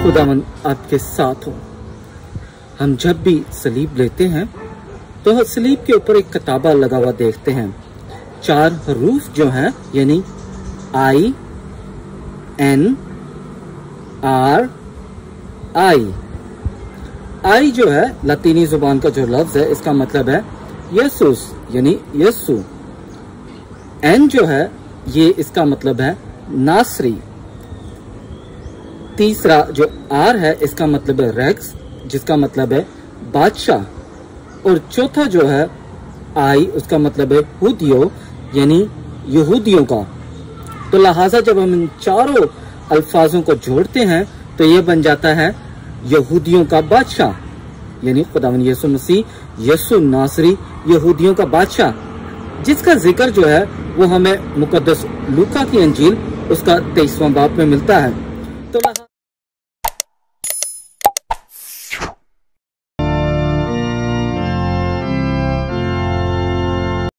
खुदावन आपके साथ हो। हम जब भी सलीब लेते हैं तो सलीब के ऊपर एक किताबा लगा हुआ देखते हैं। 4 हरूफ जो हैं यानी I N R I जो है लतीनी जुबान का जो लफ्ज है इसका मतलब है यसुस यानी यस्सु। N जो है ये इसका मतलब है नासरी। तीसरा जो R है इसका मतलब है रेक्स जिसका मतलब है बादशाह। और चौथा जो है I उसका मतलब है हुदियो यानी यहूदियों का। तो लिहाजा जब हम इन चारों अल्फाजों को जोड़ते हैं तो ये बन जाता है यहूदियों का बादशाह यानी खुदावंद यीशु मसीह यीशु नासरी यहूदियों का बादशाह, जिसका जिक्र जो है वो हमें मुकद्दस लूका की अंजील उसका 23वां बाब में मिलता है। तो